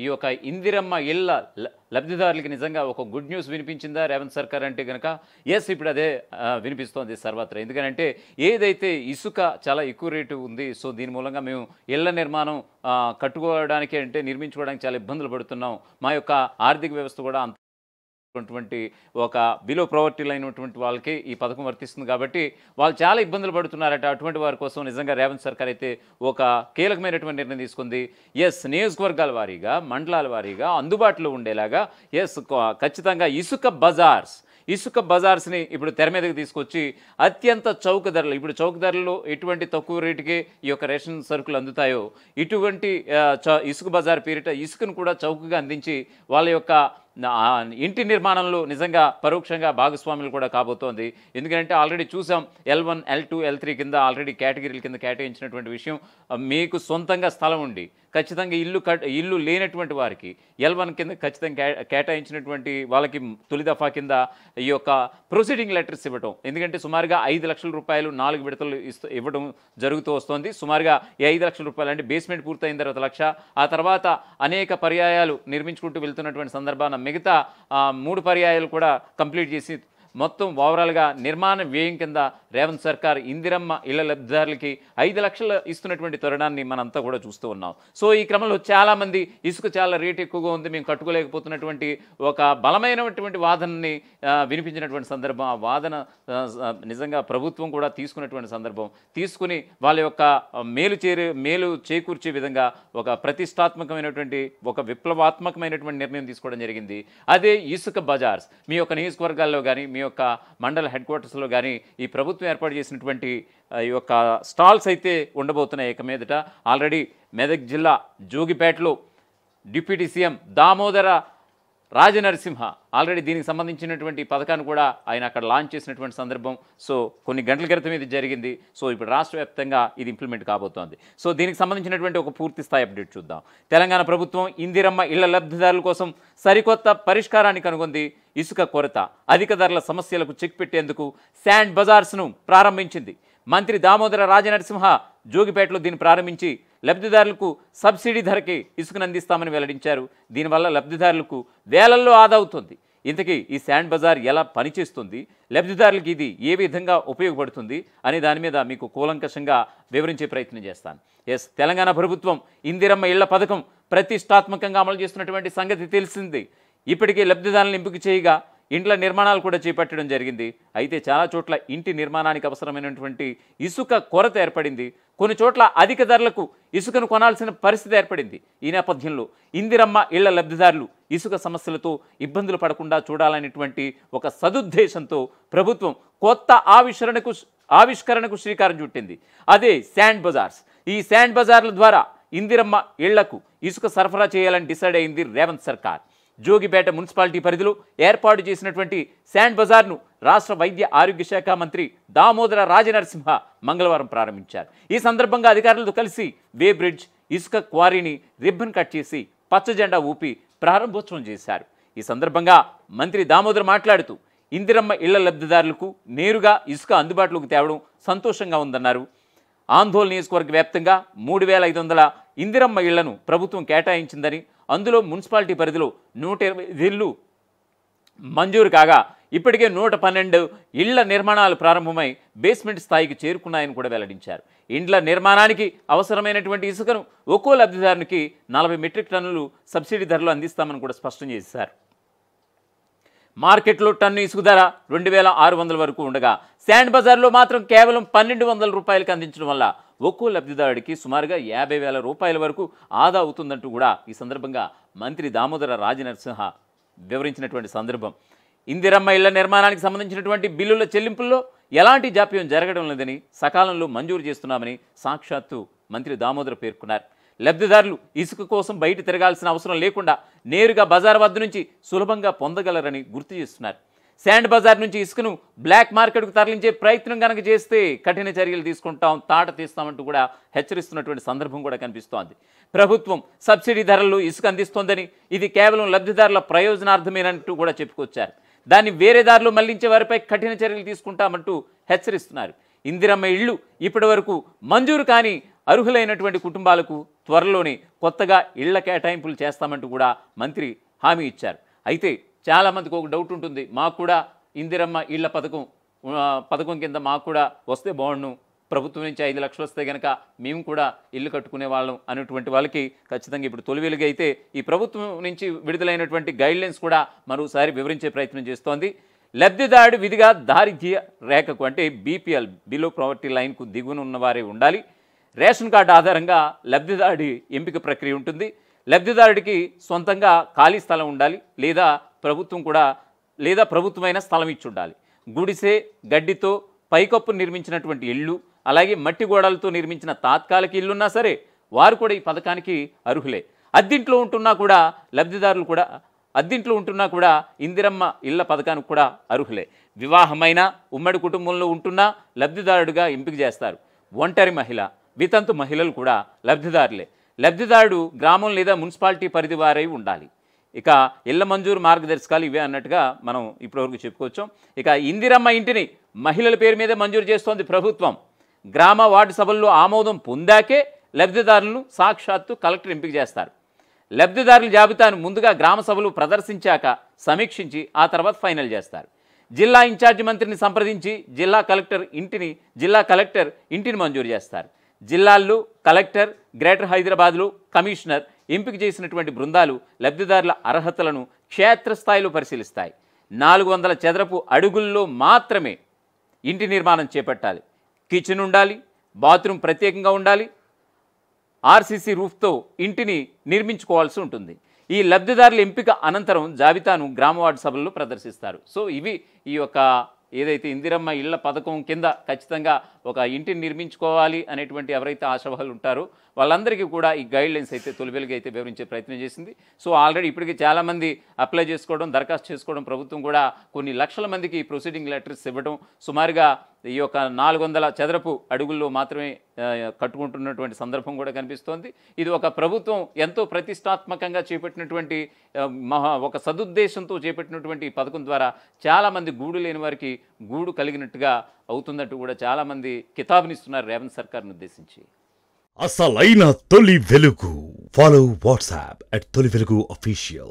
ఈ యొక్క ఇందిరమ్మ ఇళ్ళ లబ్ధిదారులకి నిజంగా ఒక గుడ్ న్యూస్ వినిపించిందా రేవంత్ సర్కార్ అంటే కనుక ఎస్ ఇప్పుడు అదే వినిపిస్తోంది సర్వత్రా. ఎందుకంటే ఏదైతే ఇసుక చాలా ఎక్కువ రేటు ఉంది, సో దీని మూలంగా మేము ఇళ్ల నిర్మాణం కట్టుకోవడానికి అంటే నిర్మించుకోవడానికి చాలా ఇబ్బందులు పడుతున్నాం, మా యొక్క ఆర్థిక వ్యవస్థ కూడా అంత ఒక బిలో ప్రవర్టీ అయినటువంటి వాళ్ళకి ఈ పథకం వర్తిస్తుంది కాబట్టి వాళ్ళు చాలా ఇబ్బందులు పడుతున్నారట. అటువంటి వారి కోసం నిజంగా రేవంత్ సర్కార్ అయితే ఒక కీలకమైనటువంటి నిర్ణయం తీసుకుంది. ఎస్ నియోజకవర్గాల వారీగా మండలాల వారీగా అందుబాటులో ఉండేలాగా ఎస్ ఖచ్చితంగా ఇసుక బజార్స్ని ఇప్పుడు తెర మీదకి తీసుకొచ్చి అత్యంత చౌక ధరలు, ఇప్పుడు చౌక ధరల్లో ఎటువంటి తక్కువ రేటుకే ఈ యొక్క రేషన్ సరుకులు అందుతాయో ఇటువంటి ఇసుక బజార్ పేరిట ఇసుకను కూడా చౌకగా అందించి వాళ్ళ యొక్క ఇంటి నిర్మాణంలో నిజంగా పరోక్షంగా భాగస్వాములు కూడా కాబోతోంది. ఎందుకంటే ఆల్రెడీ చూసాం L1, L2, L3 కింద ఆల్రెడీ కేటగిరీల కింద కేటాయించినటువంటి విషయం. మీకు సొంతంగా స్థలం ఉండి ఖచ్చితంగా ఇల్లు లేనటువంటి వారికి L1 కింద ఖచ్చితంగా కేటాయించినటువంటి వాళ్ళకి తొలి దఫా కింద ఈ యొక్క ప్రొసీడింగ్ లెటర్స్ ఇవ్వటం. ఎందుకంటే సుమారుగా 5 లక్షల రూపాయలు 4 విడతలు ఇవ్వడం జరుగుతూ వస్తుంది. సుమారుగా ఈ 5 లక్షల రూపాయలు అంటే బేస్మెంట్ పూర్తయిన తర్వాత 1 లక్ష, ఆ తర్వాత అనేక పర్యాయాలు నిర్మించుకుంటూ వెళ్తున్నటువంటి సందర్భాన మిగతా 3 పర్యాయాలు కూడా కంప్లీట్ చేసి మొత్తం ఓవరాల్గా నిర్మాణ వ్యయం కింద రేవంత్ సర్కార్ ఇందిరమ్మ ఇళ్ల లబ్ధిదారులకి 5 లక్షలు ఇస్తున్నటువంటి తరుణాన్ని మనంతా కూడా చూస్తూ ఉన్నాం. సో ఈ క్రమంలో చాలామంది ఇసుక చాలా రేటు ఎక్కువగా ఉంది, మేము కట్టుకోలేకపోతున్నటువంటి ఒక బలమైనటువంటి వాదనని వినిపించినటువంటి సందర్భం. ఆ వాదన నిజంగా ప్రభుత్వం కూడా తీసుకున్నటువంటి సందర్భం. తీసుకుని వాళ్ళ యొక్క మేలు చేకూర్చే విధంగా ఒక ప్రతిష్టాత్మకమైనటువంటి ఒక విప్లవాత్మకమైనటువంటి నిర్ణయం తీసుకోవడం జరిగింది. అదే ఇసుక బజార్స్. మీ యొక్క నియోజకవర్గాల్లో కానీ మీ యొక్క మండల హెడ్ క్వార్టర్స్లో కానీ ఈ ప్రభుత్వం ఏర్పాటు చేసినటువంటి ఈ యొక్క స్టాల్స్ అయితే ఉండబోతున్నాయి. ఇక మీదట ఆల్రెడీ మెదక్ జిల్లా జోగిపేటలో deputy CM Damodara Rajanarasimha already దీనికి సంబంధించినటువంటి పథకాన్ని కూడా ఆయన అక్కడ లాంచ్ చేసినటువంటి సందర్భం. సో కొన్ని గంటల క్రితం ఇది జరిగింది. సో ఇప్పుడు రాష్ట్ర వ్యాప్తంగా ఇది ఇంప్లిమెంట్ కాబోతోంది. సో దీనికి సంబంధించినటువంటి ఒక పూర్తి స్థాయి అప్డేట్ చూద్దాం. తెలంగాణ ప్రభుత్వం ఇందిరమ్మ ఇళ్ల లబ్ధిదారుల కోసం సరికొత్త పరిష్కారాన్ని కనుగొంది. ఇసుక కొరత, అధిక ధరల సమస్యలకు చెక్ పెట్టేందుకు శాండ్ బజార్స్ను ప్రారంభించింది. మంత్రి దామోదర రాజనరసింహ జోగిపేటలో దీన్ని ప్రారంభించి లబ్ధిదారులకు సబ్సిడీ ధరకి ఇసుకను అందిస్తామని వెల్లడించారు. దీనివల్ల లబ్ధిదారులకు వేలల్లో ఆదా అవుతుంది. ఇంతకీ ఈ శాండ్ బజార్ ఎలా పనిచేస్తుంది, లబ్ధిదారులకి ఇది ఏ విధంగా ఉపయోగపడుతుంది అనే దాని మీద మీకు కూలంకషంగా వివరించే ప్రయత్నం చేస్తాను. ఎస్ తెలంగాణ ప్రభుత్వం ఇందిరమ్మ ఇళ్ల పథకం ప్రతిష్టాత్మకంగా అమలు చేస్తున్నటువంటి సంగతి తెలిసింది. ఇప్పటికే లబ్ధిదారులను ఎంపిక చేయగా ఇండ్ల నిర్మాణాలు కూడా చేపట్టడం జరిగింది. అయితే చాలా చోట్ల ఇంటి నిర్మాణానికి అవసరమైనటువంటి ఇసుక కొరత ఏర్పడింది. కొన్ని చోట్ల అధిక ధరలకు ఇసుకను కొనాల్సిన పరిస్థితి ఏర్పడింది. ఈ నేపథ్యంలో ఇందిరమ్మ ఇళ్ల లబ్ధిదారులు ఇసుక సమస్యలతో ఇబ్బందులు పడకుండా చూడాలనేటువంటి ఒక సదుద్దేశంతో ప్రభుత్వం కొత్త ఆవిష్కరణకు శ్రీకారం చుట్టింది. అదే శాండ్ బజార్స్. ఈ శాండ్ బజార్ల ద్వారా ఇందిరమ్మ ఇళ్లకు ఇసుక సరఫరా చేయాలని డిసైడ్ అయింది రేవంత్ సర్కార్. జోగిపేట మున్సిపాలిటీ పరిధిలో ఏర్పాటు చేసినటువంటి శాండ్ బజార్ను రాష్ట్ర వైద్య ఆరోగ్య శాఖ మంత్రి దామోదర రాజనరసింహ మంగళవారం ప్రారంభించారు. ఈ సందర్భంగా అధికారులతో కలిసి వే బ్రిడ్జ్ ఇసుక క్వారీని రిబ్బన్ కట్ చేసి పచ్చజెండా ఊపి ప్రారంభోత్సవం చేశారు. ఈ సందర్భంగా మంత్రి దామోదర్ మాట్లాడుతూ ఇందిరమ్మ ఇళ్ల లబ్ధిదారులకు నేరుగా ఇసుక అందుబాటులోకి తేవడం సంతోషంగా ఉందన్నారు. ఆందోళన నియోజకవర్గ వ్యాప్తంగా 3500 ఇందిరమ్మ ఇళ్లను ప్రభుత్వం కేటాయించిందని, అందులో మున్సిపాలిటీ పరిధిలో 120 ఇళ్లు మంజూరు కాగా ఇప్పటికే 112 ఇళ్ల నిర్మాణాలు ప్రారంభమై బేస్మెంట్ స్థాయికి చేరుకున్నాయని కూడా వెల్లడించారు. ఇండ్ల నిర్మాణానికి అవసరమైనటువంటి ఇసుకను ఒక్కో లబ్ధిదారునికి 40 మెట్రిక్ టన్నులు సబ్సిడీ ధరలు అందిస్తామని కూడా స్పష్టం చేశారు. మార్కెట్లో టన్ను ఇసుక ధర 2600 వరకు ఉండగా శాండ్ బజార్లో మాత్రం కేవలం 1200 రూపాయలకు అందించడం వల్ల ఒక్కో లబ్ధిదారుడికి సుమారుగా 50,000 రూపాయల వరకు ఆదా అవుతుందంటూ కూడా ఈ సందర్భంగా మంత్రి దామోదర రాజనరసింహ వివరించినటువంటి సందర్భం. ఇందిరమ్మ ఇళ్ల నిర్మాణానికి సంబంధించినటువంటి బిల్లుల చెల్లింపుల్లో ఎలాంటి జాప్యం జరగడం లేదని, సకాలంలో మంజూరు చేస్తున్నామని సాక్షాత్తు మంత్రి దామోదర్ పేర్కొన్నారు. లబ్ధిదారులు ఇసుక కోసం బయట తిరగాల్సిన అవసరం లేకుండా నేరుగా బజార్ వద్ద నుంచి సులభంగా పొందగలరని గుర్తు చేస్తున్నారు. శాండ్ బజార్ నుంచి ఇసుకను బ్లాక్ మార్కెట్కు తరలించే ప్రయత్నం కనుక చేస్తే కఠిన చర్యలు తీసుకుంటాం, తాట తీస్తామంటూ కూడా హెచ్చరిస్తున్నటువంటి సందర్భం కూడా కనిపిస్తోంది. ప్రభుత్వం సబ్సిడీ ధరల్లో ఇసుక అందిస్తోందని, ఇది కేవలం లబ్ధిదారుల ప్రయోజనార్థమేనంటూ కూడా చెప్పుకొచ్చారు. దాన్ని వేరే దారిలో మళ్లించే వారిపై కఠిన చర్యలు తీసుకుంటామంటూ హెచ్చరిస్తున్నారు. ఇందిరమ్మ ఇళ్లు ఇప్పటి వరకు మంజూరు కాని అర్హులైనటువంటి కుటుంబాలకు త్వరలోనే కొత్తగా ఇళ్ల కేటాయింపులు చేస్తామంటూ కూడా మంత్రి హామీ ఇచ్చారు. అయితే చాలామందికి ఒక డౌట్ ఉంటుంది, మాకు కూడా ఇందిరమ్మ ఇళ్ల పథకం కింద మాకు కూడా వస్తే బాగుండు, ప్రభుత్వం నుంచి 5 లక్షలు వస్తే కనుక మేము కూడా ఇల్లు కట్టుకునే వాళ్ళం అనేటువంటి వాళ్ళకి ఖచ్చితంగా ఇప్పుడు తొలి వెలుగు అయితే ఈ ప్రభుత్వం నుంచి విడుదలైనటువంటి గైడ్లైన్స్ కూడా మరోసారి వివరించే ప్రయత్నం చేస్తోంది. లబ్ధిదారుడు విధిగా దారిద్ర్య రేఖకు అంటే బీపీఎల్ బిలో ప్రావర్టీ లైన్కు దిగువన ఉన్నవారే ఉండాలి. రేషన్ కార్డు ఆధారంగా లబ్ధిదారుడి ఎంపిక ప్రక్రియ ఉంటుంది. లబ్ధిదారుడికి సొంతంగా ఖాళీ స్థలం ఉండాలి లేదా ప్రభుత్వమైన స్థలం ఇచ్చి ఉండాలి. గుడిసె గడ్డితో పైకప్పు నిర్మించినటువంటి ఇళ్ళు అలాగే మట్టి గోడలతో నిర్మించిన తాత్కాలిక ఇల్లున్నా సరే వారు కూడా ఈ పథకానికి అర్హులే. అద్దెంట్లో ఉంటున్నా కూడా ఇందిరమ్మ ఇళ్ల పథకానికి కూడా అర్హులే. వివాహమైన ఉమ్మడి కుటుంబంలో ఉంటున్నా లబ్ధిదారుడిగా ఎంపిక చేస్తారు. ఒంటరి మహిళ వితంతు మహిళలు కూడా లబ్ధిదారులే. లబ్ధిదారుడు గ్రామం లేదా మున్సిపాలిటీ పరిధి వారై ఉండాలి. ఇక ఇళ్ల మంజూరు మార్గదర్శకాలు ఇవే అన్నట్టుగా మనం ఇప్పటివరకు చెప్పుకోవచ్చు. ఇక ఇందిరమ్మ ఇంటిని మహిళల పేరు మీదే మంజూరు చేస్తోంది ప్రభుత్వం. గ్రామ వార్డు సభల్లో ఆమోదం పొందాకే లబ్ధిదారులను సాక్షాత్తు కలెక్టర్ ఎంపిక చేస్తారు. లబ్ధిదారుల జాబితాను ముందుగా గ్రామ సభలు ప్రదర్శించాక సమీక్షించి ఆ తర్వాత ఫైనల్ చేస్తారు. జిల్లా ఇన్ఛార్జి మంత్రిని సంప్రదించి జిల్లా కలెక్టర్ ఇంటిని మంజూరు చేస్తారు. జిల్లాల్లో కలెక్టర్, గ్రేటర్ హైదరాబాద్లో కమిషనర్ ఎంపిక చేసినటువంటి బృందాలు లబ్ధిదారుల అర్హతలను క్షేత్రస్థాయిలో పరిశీలిస్తాయి. 400 చదరపు అడుగుల్లో మాత్రమే ఇంటి నిర్మాణం చేపట్టాలి. కిచెన్ ఉండాలి, బాత్రూమ్ ప్రత్యేకంగా ఉండాలి. ఆర్సీసీ రూఫ్తో ఇంటిని నిర్మించుకోవాల్సి ఉంటుంది. ఈ లబ్ధిదారుల ఎంపిక అనంతరం జాబితాను గ్రామ వార్డు సభల్లో ప్రదర్శిస్తారు. సో ఇవి ఈ యొక్క ఏదైతే ఇందిరమ్మ ఇళ్ల పథకం కింద ఖచ్చితంగా ఒక ఇంటిని నిర్మించుకోవాలి అనేటువంటి ఎవరైతే ఆశావాహులు ఉంటారో వాళ్ళందరికీ కూడా ఈ గైడ్లైన్స్ అయితే తొలి వెలుగు అయితే వివరించే ప్రయత్నం చేసింది. సో ఆల్రెడీ ఇప్పటికీ చాలామంది అప్లై చేసుకోవడం, దరఖాస్తు చేసుకోవడం, ప్రభుత్వం కూడా కొన్ని లక్షల మందికి ప్రొసీడింగ్ లెటర్స్ ఇవ్వడం, సుమారుగా ఈ యొక్క 400 చదరపు అడుగుల్లో మాత్రమే కట్టుకుంటున్నటువంటి సందర్భం కూడా కనిపిస్తోంది. ఇది ఒక ప్రభుత్వం ఎంతో ప్రతిష్టాత్మకంగా చేపట్టినటువంటి ఒక సదుద్దేశంతో చేపట్టినటువంటి పథకం ద్వారా చాలామంది గూడు లేని వారికి గూడు కలిగినట్టుగా అవుతుందంటూ కూడా చాలామంది కితాబునిస్తున్నారు రేవంత్ సర్కార్ను ఉద్దేశించి. అసలైన తొలి వెలుగు. ఫాలో వాట్సాప్ @తొలి వెలుగు official.